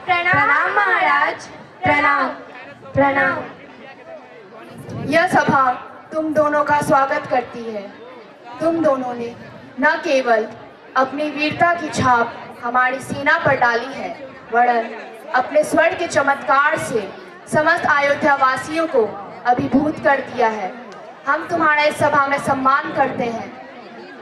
प्रणाम महाराज, प्रणाम प्रणाम। यह सभा तुम दोनों का स्वागत करती है। तुम दोनों ने न केवल अपनी वीरता की छाप हमारी सीना पर डाली है, वरन अपने स्वर्ण के चमत्कार से समस्त अयोध्या वासियों को अभिभूत कर दिया है। हम तुम्हारा इस सभा में सम्मान करते हैं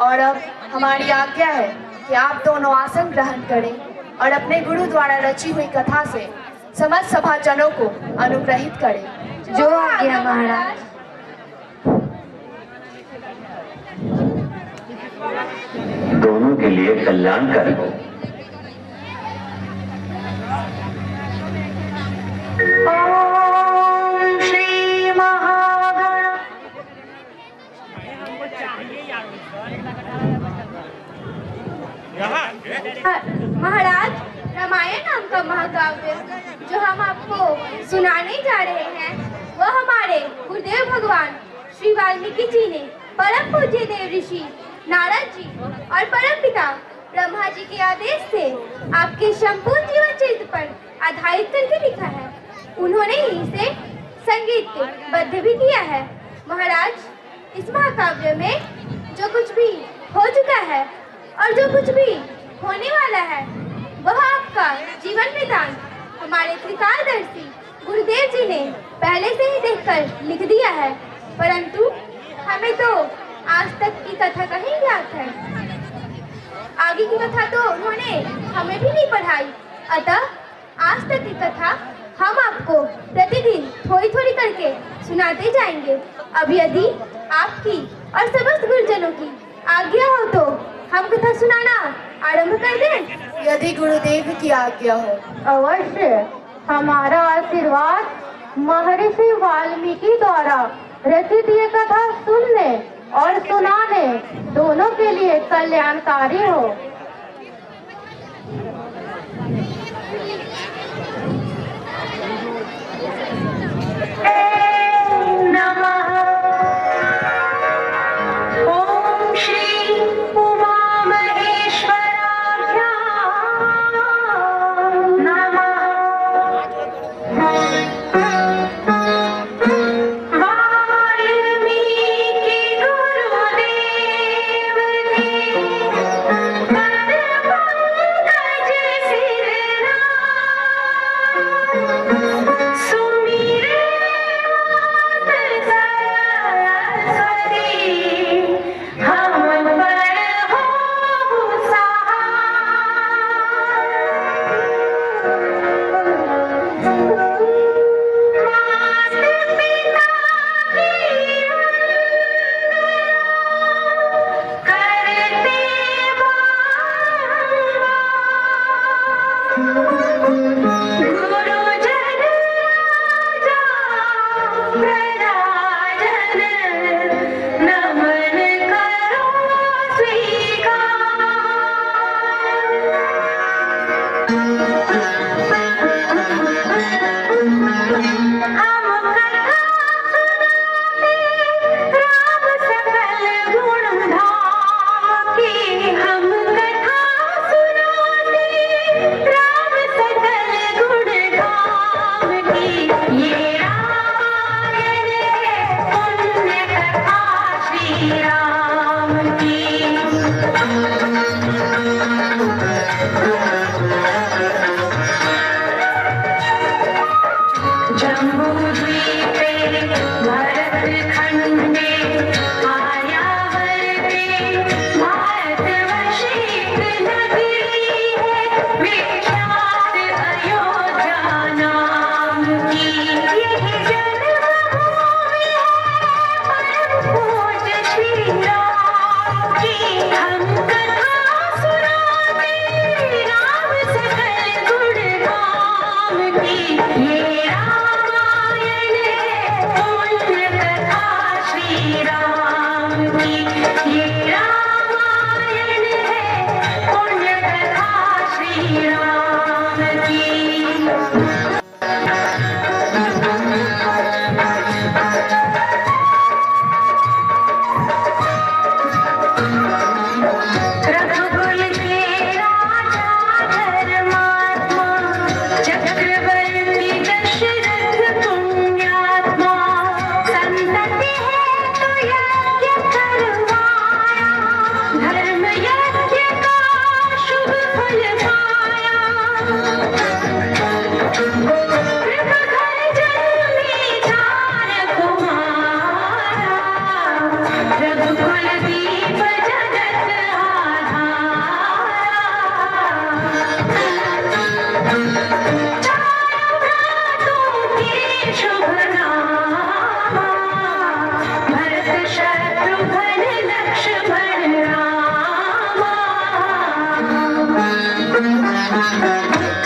और अब हमारी आज्ञा है कि आप दोनों आसन ग्रहण करें और अपने गुरु द्वारा रची हुई कथा से समस्त सभाजनों को अनुग्रहित करें। जो आज्ञा महाराज। दोनों के लिए कल्याणकारी हो। ओम श्री महागण। महाराज, रामायण नाम का महाकाव्य जो हम आपको सुनाने जा रहे हैं वह हमारे गुरुदेव भगवान श्री वाल्मीकि जी ने परम पूज्य देव ऋषि नारद जी और परम पिता ब्रह्मा जी के आदेश से आपके संपूर्ण जीवन चरित्र पर आधारित करके लिखा है। उन्होंने ही इसे संगीत बद्ध भी किया है। महाराज, इस महाकाव्य में जो कुछ भी हो चुका है और जो कुछ भी होने वाला है वह आपका जीवन वृतांत हमारे त्रिकालदर्शी गुरुदेव जी ने पहले से ही देखकर लिख दिया है, परंतु हमें तो आज तक की कथा का ही ज्ञात है। आगे की कथा तो उन्होंने हमें भी नहीं पढ़ाई, अतः आज तक की कथा हम आपको प्रतिदिन थोड़ी थोड़ी करके सुनाते जाएंगे। अब यदि आपकी और समस्त गुरुजनों की आज्ञा हो तो हम कथा सुनाना आरंभ कर दें। यदि गुरुदेव की आज्ञा हो। अवश्य। हमारा आशीर्वाद महर्षि वाल्मीकि द्वारा रचित ये कथा सुनने और सुनाने दोनों के लिए कल्याणकारी हो।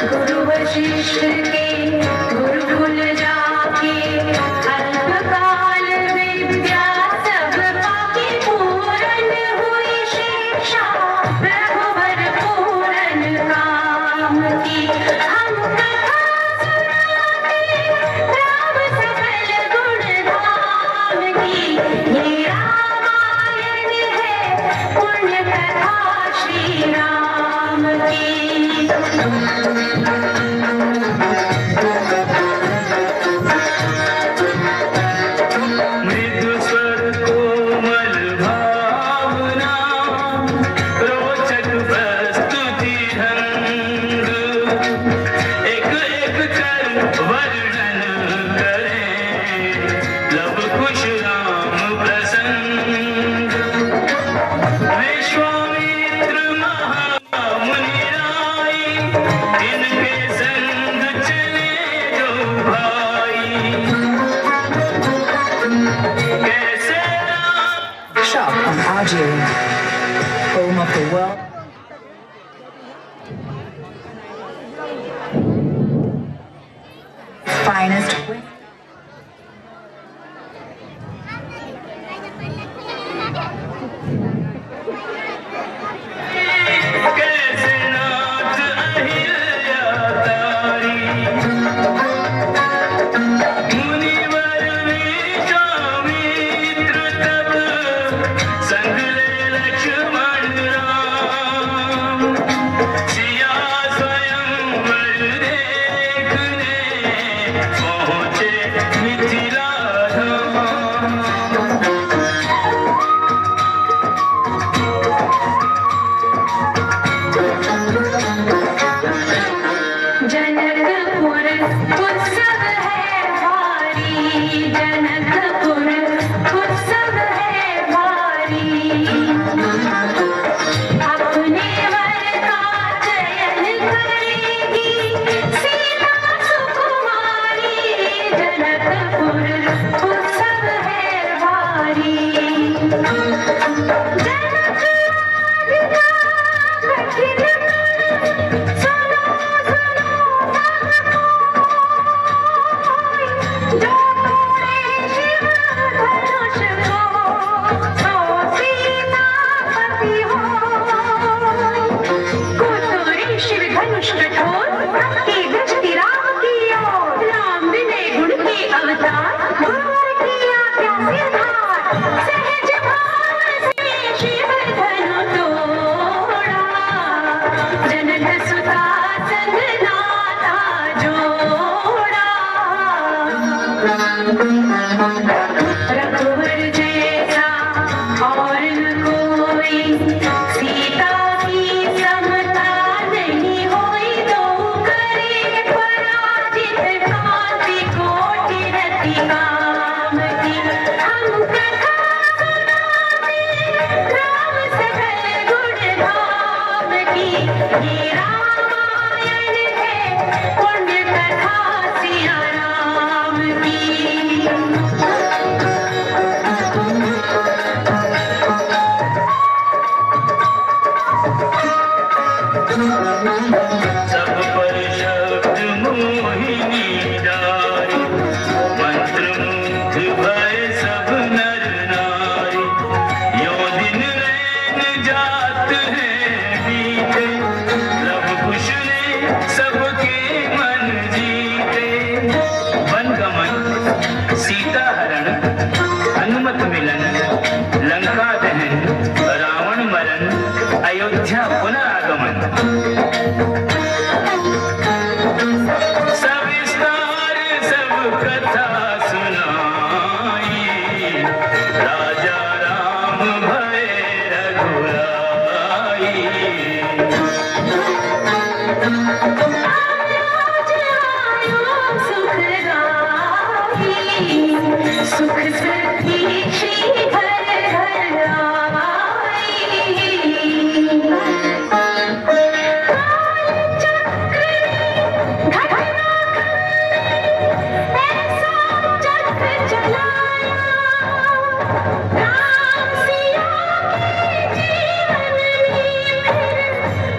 गुरु वशिष्ठ के गुरुकुल जाके अल्पकाल विद्या सब पाके पूरन हुई शिक्षा रघुवर पूरन काम की। हम कथा सुनाते राम सकल गुण धाम की। ये रामायण है पुण्य कथा श्री राम की। मृदु स्वर कोमल भावना रोचक प्रस्तुति ढंग एक एक कर वर्णन करें लब कुश राम प्रसंग। विश्वामित्र महामुनि राय इनके संग चले जो भाई। कैसे Ram Shop on Algeria, home of the world. Finest with कैसे नाथ अहिल्या तारी। मुनिवर विश्वामित्र तब संग ले लक्ष्मण राम। सिया स्वयंवर देखने पहुँचे मिथिला धाम। जनकपुर उत्सव है भारी। जनकपुर उत्सव है भारी। अपने वर का चयन करेगी सीता सुकुमारी। जनकपुर उत्सव है भारी। जनक राधिका कठिन सुनो सुनो जो तोड़े शिव धनुष को सो सीतापति हो। कुतुरी शिव धनुष कठोर की गजती राम की ओर। राम विनय गुण के अवतार गुरुवर की आज्ञा से धार। सहज भाव से शिव धनु तोड़ा। जनक सुता संग नाता जोड़ा। रघुवर जैसा और न कोई सीता की समता नहीं होई। तो करे पराजित कांति कोटि रति काम की। हम कथा सुनाते राम सकल गुण धाम की। ये रामायण है पुण्य कथा सिया राम की। सब पर शब्द मोहिनी डारी। मंत्र मुग्ध भय सब नर नारी। यो दिन रैन जात है बीते लब कुश ने सबके मन जीते। वन गमन सीता हरण हनुमत मिलन लंका दहन रावण मरण अयोध्या पुनरागमन। सविस्तार सब कथा सुनाई। राजा राम भय रघुराई। आज आयो सुख गाई। सुख सखी श्री घर घर आई।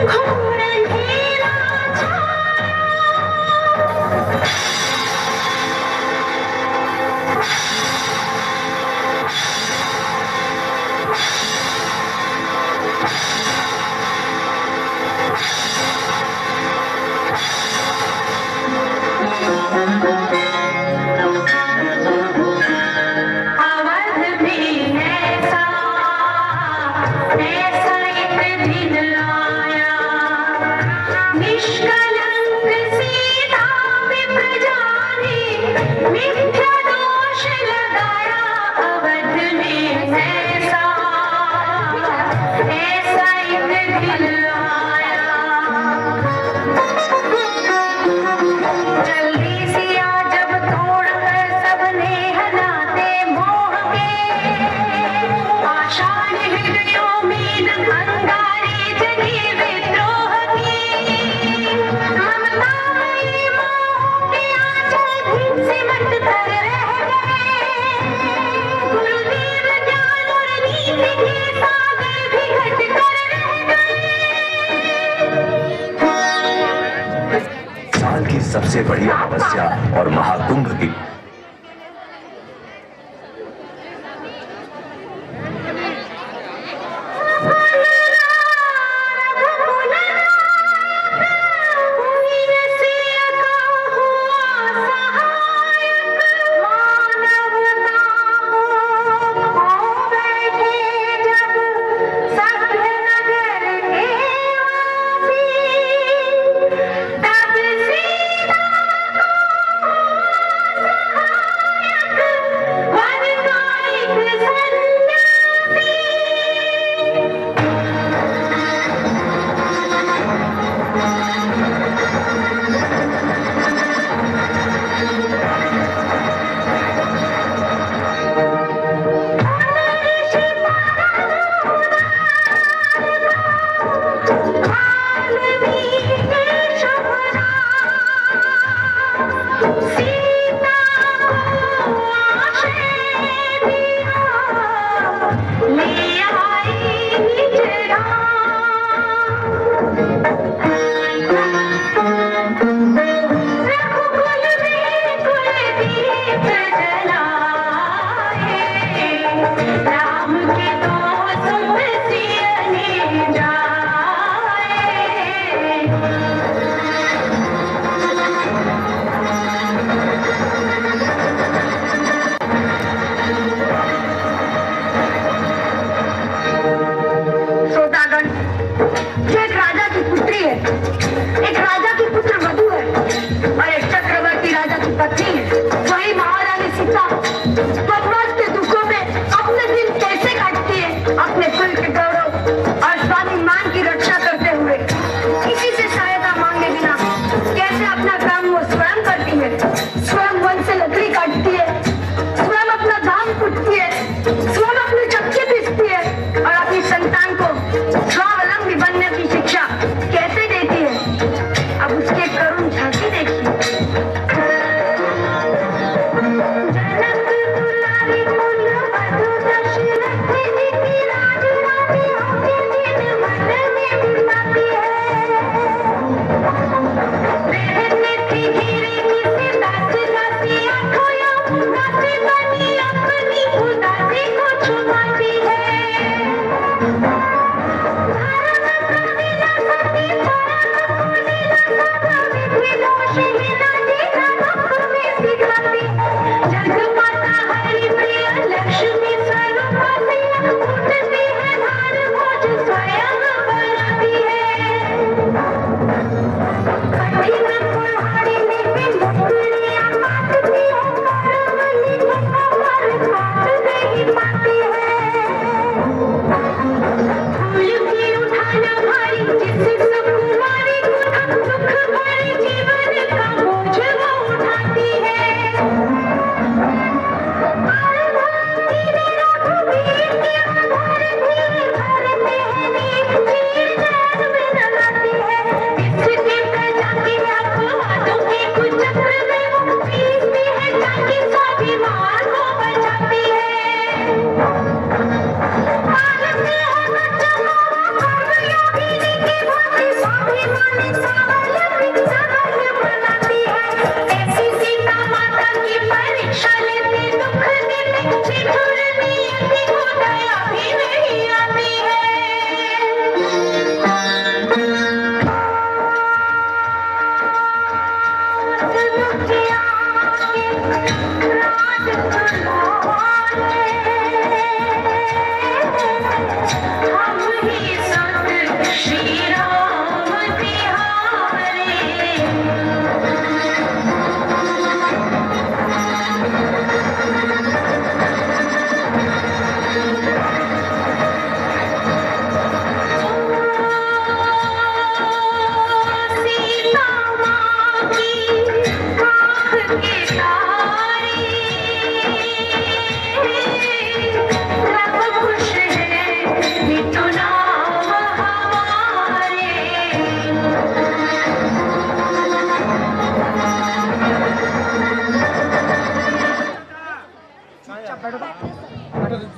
घोर अंधेरा छाया। सबसे बड़ी अमावस्या और महाकुंभ की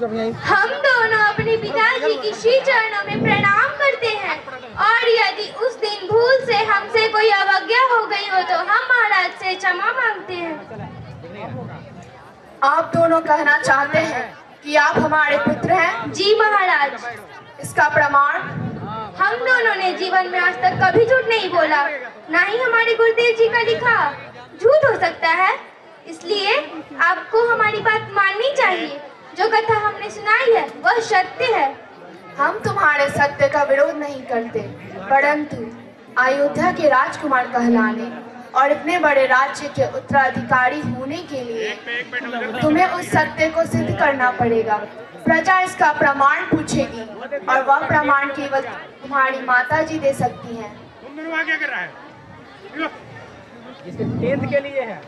हम दोनों अपने पिताजी की श्री चरणों में प्रणाम करते हैं और यदि उस दिन भूल से हमसे कोई अवज्ञा हो गई हो तो हम से क्षमा मांगते हैं। आप दोनों कहना चाहते हैं कि आप हमारे पुत्र हैं? जी महाराज। इसका प्रमाण? हम दोनों ने जीवन में आज तक कभी झूठ नहीं बोला, ना ही हमारे गुरुदेव जी का लिखा झूठ हो सकता है। इसलिए आपको हमारी बात माननी चाहिए। जो कथा हमने सुनाई है वह सत्य है। हम तुम्हारे सत्य का विरोध नहीं करते, परंतु अयोध्या के राजकुमार कहलाने और इतने बड़े राज्य के उत्तराधिकारी होने के लिए तुम्हें उस सत्य को सिद्ध करना पड़ेगा। प्रजा इसका प्रमाण पूछेगी और वह प्रमाण केवल तुम्हारी माता जी दे सकती हैं। तुम दोनों वहाँ क्या कर रहा है? इसके 10th के लिए है।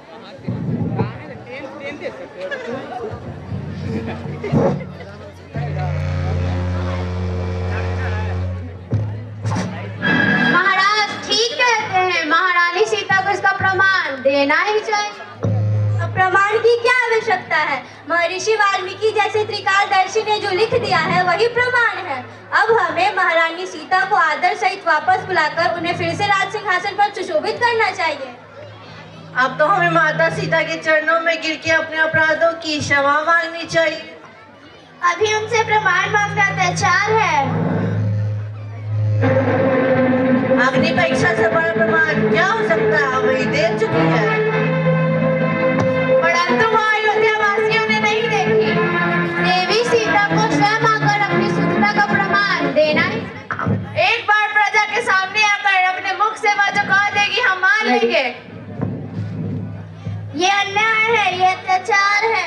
10 दे सकते हो। महाराज ठीक कहते हैं, महारानी सीता को इसका प्रमाण देना ही चाहिए। अब प्रमाण की क्या आवश्यकता है? महर्षि वाल्मीकि जैसे त्रिकालदर्शी ने जो लिख दिया है वही प्रमाण है। अब हमें महारानी सीता को आदर सहित वापस बुलाकर उन्हें फिर से राज सिंहासन पर सुशोभित करना चाहिए। अब तो हमें माता सीता के चरणों में गिर के अपने अपराधों की क्षमा मांगनी चाहिए। अभी उनसे प्रमाण मांगना अत्याचार है। अग्नि परीक्षा से बड़ा प्रमाण क्या हो सकता है? वही दे चुकी है। परंतु वह अयोध्या वासियों ने नहीं देखी। देवी सीता को स्वयं आकर अपनी शुद्धता का प्रमाण देना ही। एक बार प्रजा के सामने आकर अपने मुख से वह जो कह देगी हम मान लेंगे। ये अन्याय है, ये अत्याचार है,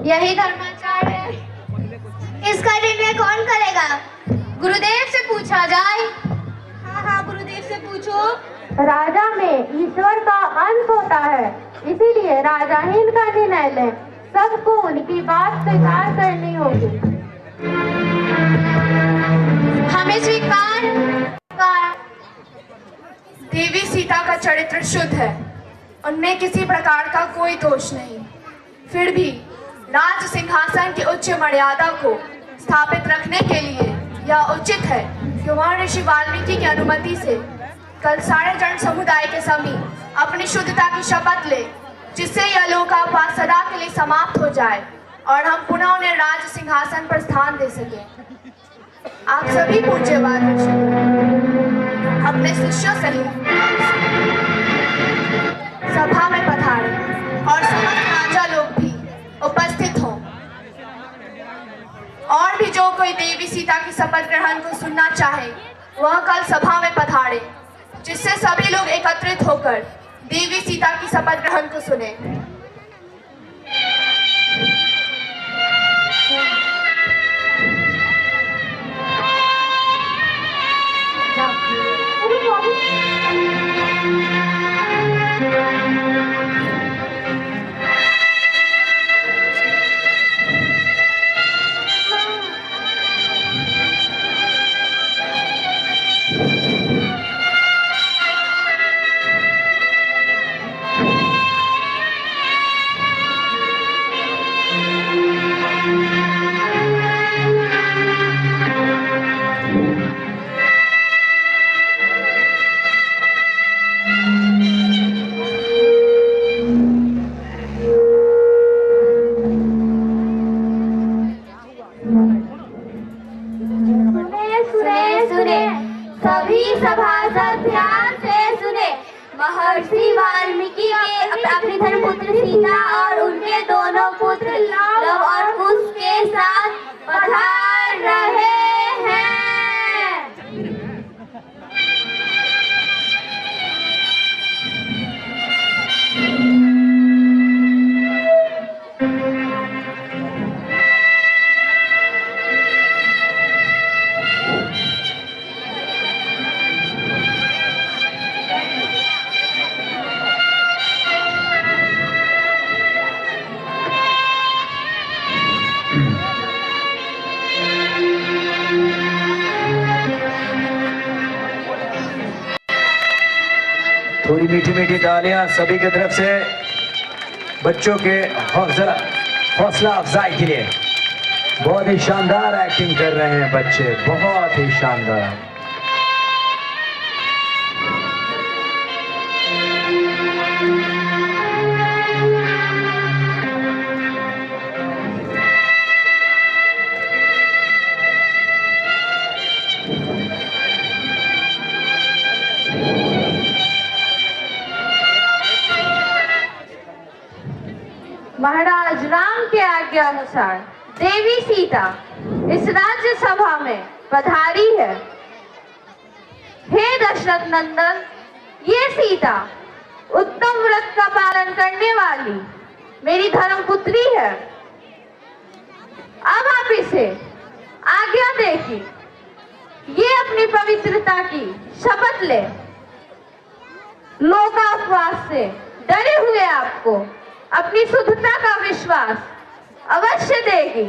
यही धर्माचार है। इसका निर्णय कौन करेगा? गुरुदेव से पूछा जाए। हाँ, गुरुदेव से पूछो। राजा में ईश्वर का अंश होता है, इसीलिए राजा ही इनका निर्णय ले। सबको उनकी बात स्वीकार करनी होगी। हमें स्वीकार। देवी सीता का चरित्र शुद्ध है, उनमें किसी प्रकार का कोई दोष नहीं। फिर भी राज सिंहासन की उच्च मर्यादा को स्थापित रखने के लिए यह उचित है कि महर्षि वाल्मीकि की अनुमति से कल सारे जन समुदाय के समीप अपनी शुद्धता की शपथ ले, जिससे यह लोकापात सदा के लिए समाप्त हो जाए और हम पुनः उन्हें राज सिंहासन पर स्थान दे सकें। आप सभी पूज्यवाद अपने शिष्यों सहित सभा में पधारे और समस्त राजा लोग भी उपस्थित हों। और भी जो कोई देवी सीता की शपथ ग्रहण को सुनना चाहे वह कल सभा में पधारे, जिससे सभी लोग एकत्रित होकर देवी सीता की शपथ ग्रहण को सुने। सभी सभासद ध्यान से सुने। महर्षि वाल्मीकि के अपनी धर्मपुत्र सीता और उनके दोनों पुत्र लव और कुश के साथ पधार रहे हैं। थोड़ी मीठी मीठी तालियां सभी की तरफ से बच्चों के हौसला अफजाई के लिए। बहुत ही शानदार एक्टिंग कर रहे हैं बच्चे, बहुत ही शानदार। महाराज राम के आज्ञा अनुसार देवी सीता इस राज्य सभा में पधारी है। हे दशरथ नंदन, ये सीता उत्तम व्रत का पालन करने वाली मेरी धर्मपुत्री है। अब आप इसे आज्ञा दे कि ये अपनी पवित्रता की शपथ ले। लोकापवास से डरे हुए आपको अपनी शुद्धता का विश्वास अवश्य देगी,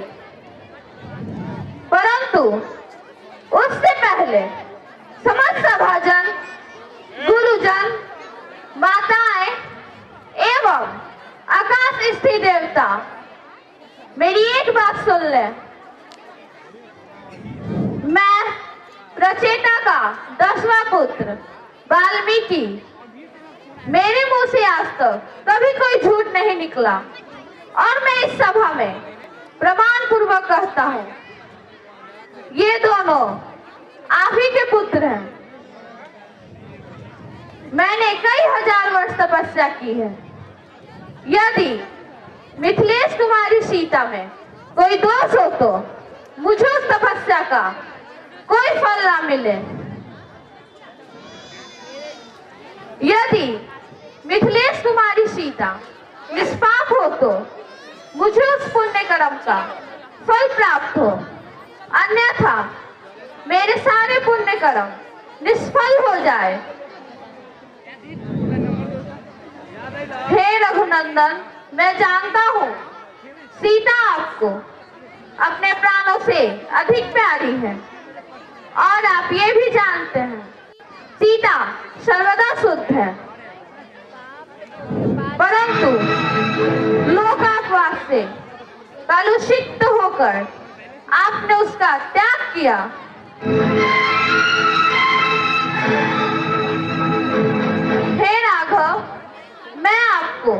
परंतु उससे पहले समस्त सभाजन, गुरुजन, माताएं एवं आकाश स्थित देवता मेरी एक बात सुन ले। मैं रचेता का 10वां पुत्र वाल्मीकि, मेरे मुंह से आज तक कभी कोई झूठ नहीं निकला और मैं इस सभा में प्रमाण पूर्वक कहता हूं, ये दोनों आप ही के पुत्र हैं। मैंने कई हजार वर्ष तपस्या की है। यदि मिथिलेश कुमारी सीता में कोई दोष हो तो मुझे उस तपस्या का कोई फल ना मिले। यदि मिथिलेश कुमारी सीता निष्पाप हो तो मुझे उस पुण्य कर्म का फल प्राप्त हो, अन्यथा मेरे सारे पुण्य कर्म निष्फल हो जाए। हे रघुनंदन, मैं जानता हूँ सीता आपको अपने प्राणों से अधिक प्यारी है और आप ये भी जानते हैं सीता सर्वदा शुद्ध है, परंतु लोकापवास से कलुषित होकर आपने उसका त्याग किया। हे राघव, मैं आपको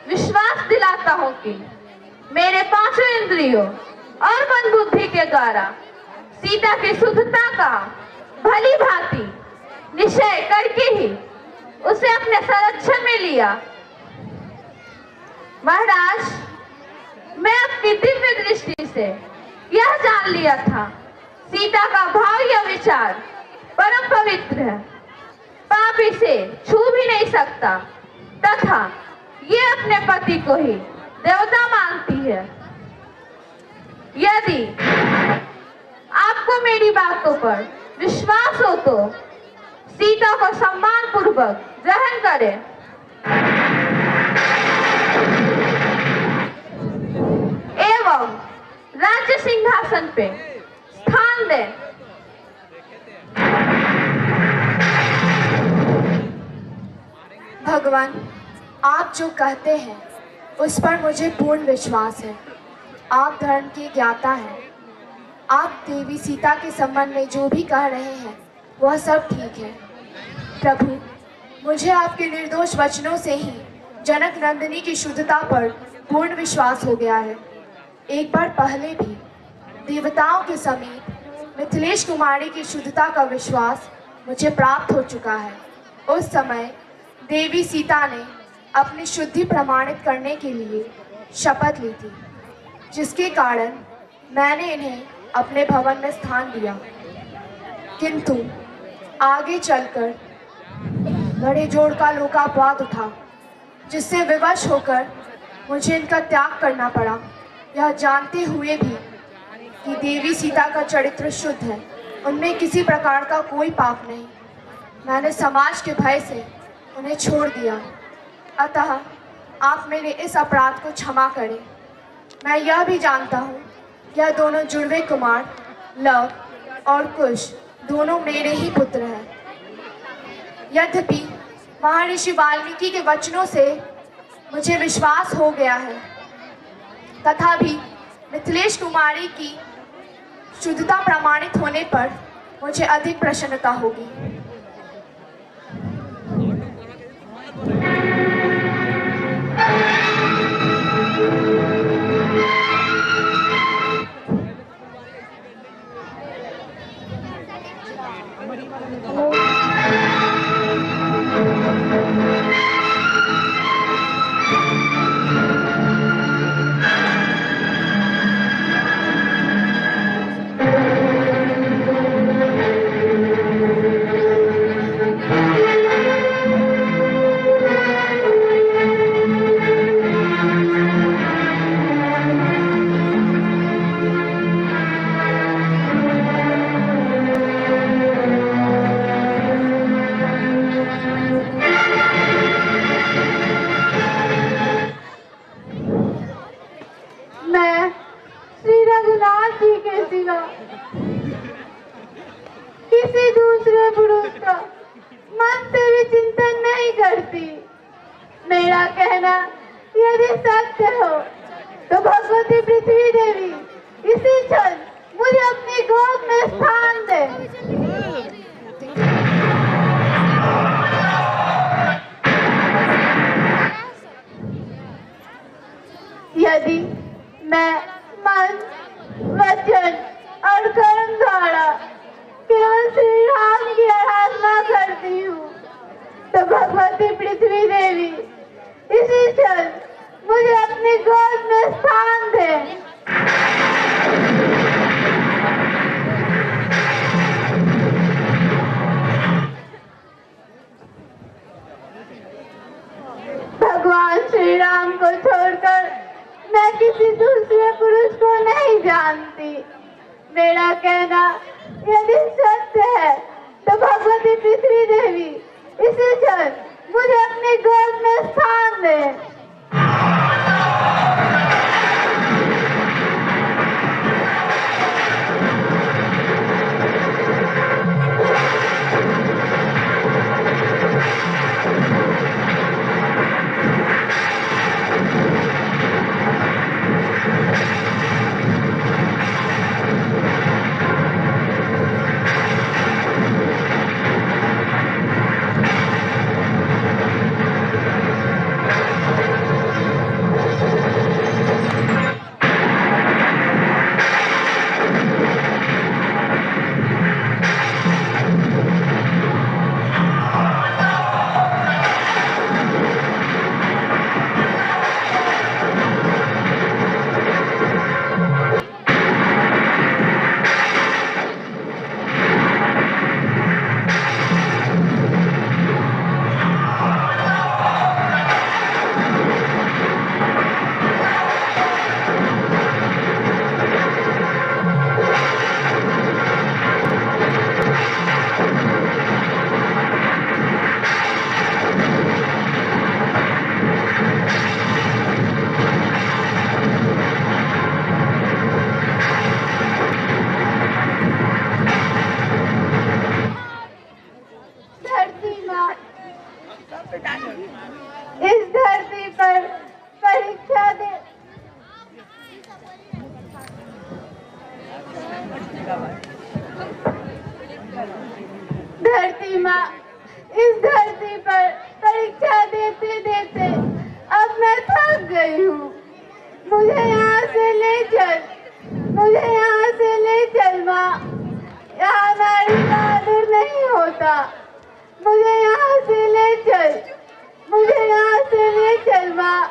विश्वास दिलाता हूँ कि मेरे 5 इंद्रियों और मन बुद्धि के द्वारा सीता की शुद्धता का भली भांति निश्चय करके ही उसे अपने संरक्षण में लिया। महाराज, मैं अपनी दिव्य दृष्टि से यह जान लिया था सीता का भाव या विचार परम पवित्र है, पाप इसे छू भी नहीं सकता तथा ये अपने पति को ही देवता मानती है। यदि आपको मेरी बातों पर विश्वास हो तो सीता को सम्मान पूर्वक ग्रहण करें एवं राज्य सिंहासन पे स्थान दें। भगवान, आप जो कहते हैं उस पर मुझे पूर्ण विश्वास है। आप धर्म के ज्ञाता हैं। आप देवी सीता के संबंध में जो भी कह रहे हैं वह सब ठीक है। प्रभु, मुझे आपके निर्दोष वचनों से ही जनक नंदिनी की शुद्धता पर पूर्ण विश्वास हो गया है। एक बार पहले भी देवताओं के समीप मिथिलेश कुमारी की शुद्धता का विश्वास मुझे प्राप्त हो चुका है। उस समय देवी सीता ने अपनी शुद्धि प्रमाणित करने के लिए शपथ ली थी, जिसके कारण मैंने इन्हें अपने भवन में स्थान दिया। किंतु आगे चलकर बड़े जोड़ का लोकापवाद उठा, जिससे विवश होकर मुझे इनका त्याग करना पड़ा, यह जानते हुए भी कि देवी सीता का चरित्र शुद्ध है, उनमें किसी प्रकार का कोई पाप नहीं। मैंने समाज के भय से उन्हें छोड़ दिया, अतः आप मेरे इस अपराध को क्षमा करें। मैं यह भी जानता हूँ यह दोनों जुड़वे कुमार लव और कुश दोनों मेरे ही पुत्र हैं। यद्यपि महर्षि वाल्मीकि के वचनों से मुझे विश्वास हो गया है, तथापि मिथिलेश कुमारी की शुद्धता प्रमाणित होने पर मुझे अधिक प्रसन्नता होगी। करती। मेरा कहना यदि सत्य हो तो भगवती पृथ्वी देवी इसी क्षण मुझे अपनी गोद में स्थान दे। यदि मैं मन, वचन और कर्म द्वारा केवल श्री राम की आराधना करती हूँ तो भगवती पृथ्वी देवी इसी क्षण मुझे अपनी गोद में स्थान दे। भगवान श्री राम को छोड़कर मैं किसी दूसरे पुरुष को नहीं जानती। मेरा कहना यदि सत्य है तो भगवती पृथ्वी देवी इसी क्षण मुझे अपनी गोद में स्थान दे। इस धरती पर परीक्षा दे धरती माँ, इस धरती पर परीक्षा देते देते अब मैं थक गई हूँ। मुझे यहाँ से ले चल, मुझे यहाँ से ले चल माँ। यहाँ नारी का आदर नहीं होता। मुझे यहाँ से ले चल, मुझे यहाँ से ले चल माँ।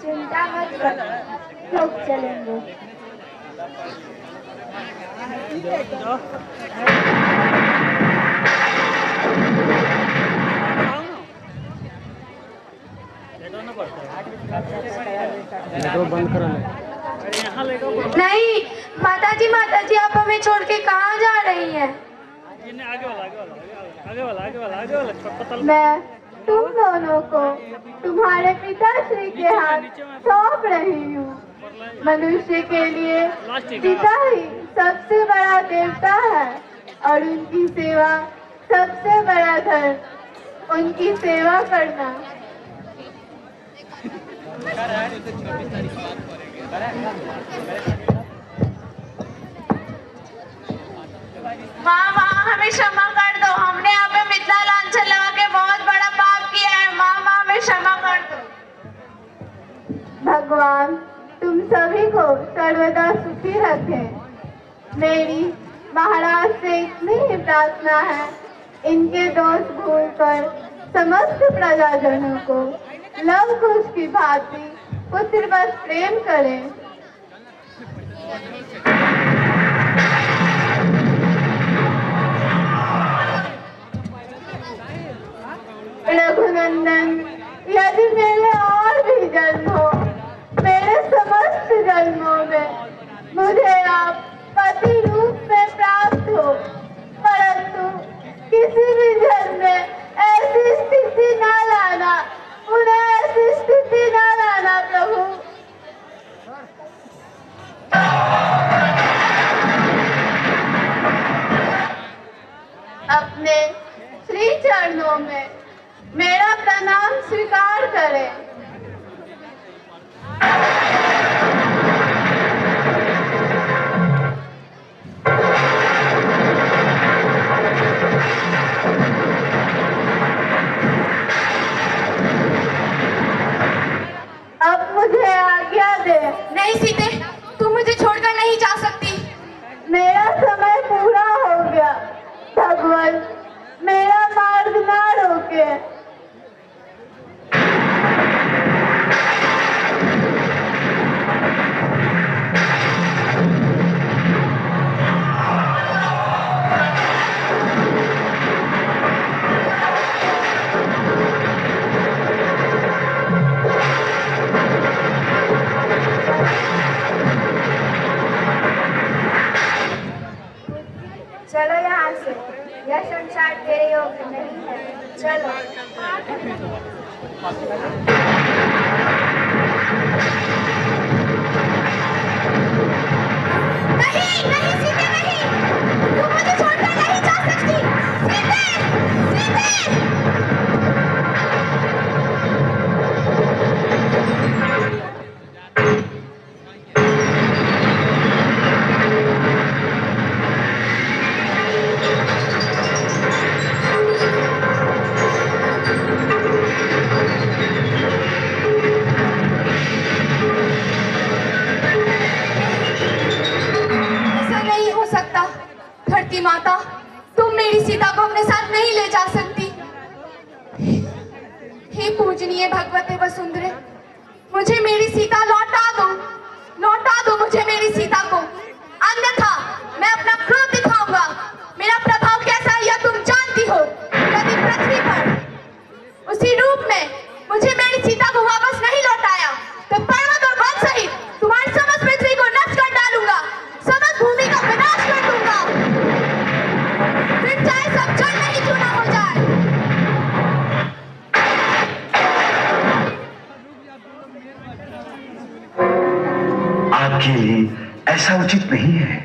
चिंता मत कर, लोग चलेंगे। नहीं माता जी आप हमें छोड़ के कहाँ जा रही हैं? मैं तुम दोनों को तुम्हारे पिताश्री के हाथ सौंप रही हूँ। मनुष्य के लिए पिता ही सबसे बड़ा देवता है और उनकी सेवा सबसे बड़ा धर्म। उनकी सेवा करना माँ माँ हमें क्षमा कर दो, हमने आप पे मिथिला लांछन लगा के बहुत बड़ा पाप किया है। माँ माँ हमें क्षमा कर दो। भगवान तुम सभी को सर्वदा सुखी रखें। मेरी महाराज से इतनी ही प्रार्थना है, इनके दोष भूलकर समस्त प्रजाजनों को लव कुश की भांति पुत्रवत प्रेम करें। रघुनंदन, यदि मेरे और भी जन्म हो, मेरे समस्त जन्मों में मुझे आप पति रूप में प्राप्त हो, परंतु किसी भी जन्म में ऐसी स्थिति न लाना, उन्हें ऐसी स्थिति न लाना प्रभु। अपने श्री चरणों में मेरा प्रणाम स्वीकार करें। अब मुझे आज्ञा दे। नहीं सीते, तुम मुझे छोड़कर नहीं जा सकती। मेरा समय पूरा हो गया। भगवान मेरा मार्ग ना रोके। चलो यहाँ से, यह संसार तेरे योग्य नहीं है। चलो। नहीं नहीं सीते, नहीं, तुम मुझे छोड़कर नहीं जा सकती। सीते, सीते। धरती माता, तुम मेरी सीता को अपने साथ नहीं ले जा सकती। हे पूजनीय भगवते वसुंधरे, मुझे मेरी सीता लौटा दो मुझे मेरी सीता को, अन्यथा मैं अपना क्रोध दिखाऊंगा। मेरा प्रभाव कैसा है यह तुम जानती हो। यदि पृथ्वी पर उसी रूप में मुझे मेरी सीता को वापस नहीं लौटाया तो पर्वत और वन सहित तुम्हारी समस्त पृथ्वी को नष्ट कर डालूंगा, समस्त भूमि का विनाश कर दूंगा, फिर चाहे सब जल नहीं चूना हो जाए। आपके लिए ऐसा उचित नहीं है।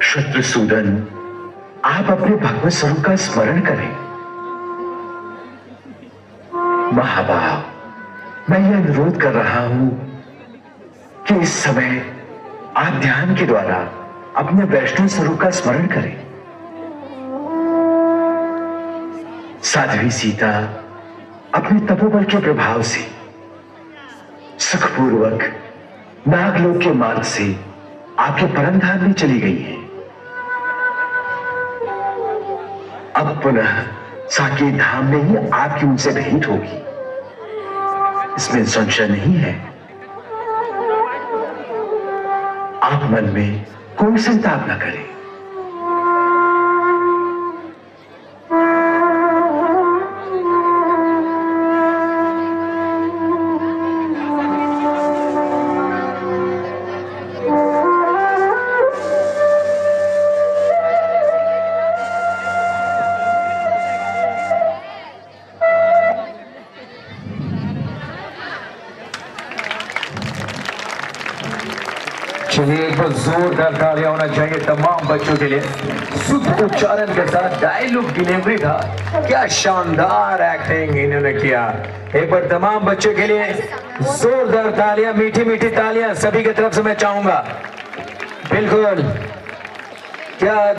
शत्रुसूदन, आप अपने भगवत स्वरूप का स्मरण करें। महाभाव, मैं ये अनुरोध कर रहा हूं कि इस समय आप ध्यान के द्वारा अपने वैष्णव स्वरूप का स्मरण करें। साध्वी सीता अपने तपोबल के प्रभाव से सुखपूर्वक नागलोक के मार्ग से आपके परम धाम में चली गई है। अब पुनः साकेत धाम में ही आपकी उनसे भेंट होगी, इसमें संशय नहीं है। आप मन में कोई संताप न करें। चलिए एक बार जोरदार तालियां होना चाहिए तमाम बच्चों के लिए। शुद्ध उच्चारण के साथ डायलॉग डिलीवरी था, क्या शानदार एक्टिंग इन्होंने किया। एक बार तमाम बच्चों के लिए जोरदार तालियां, मीठी मीठी तालियां सभी की तरफ से मैं चाहूंगा। बिल्कुल क्या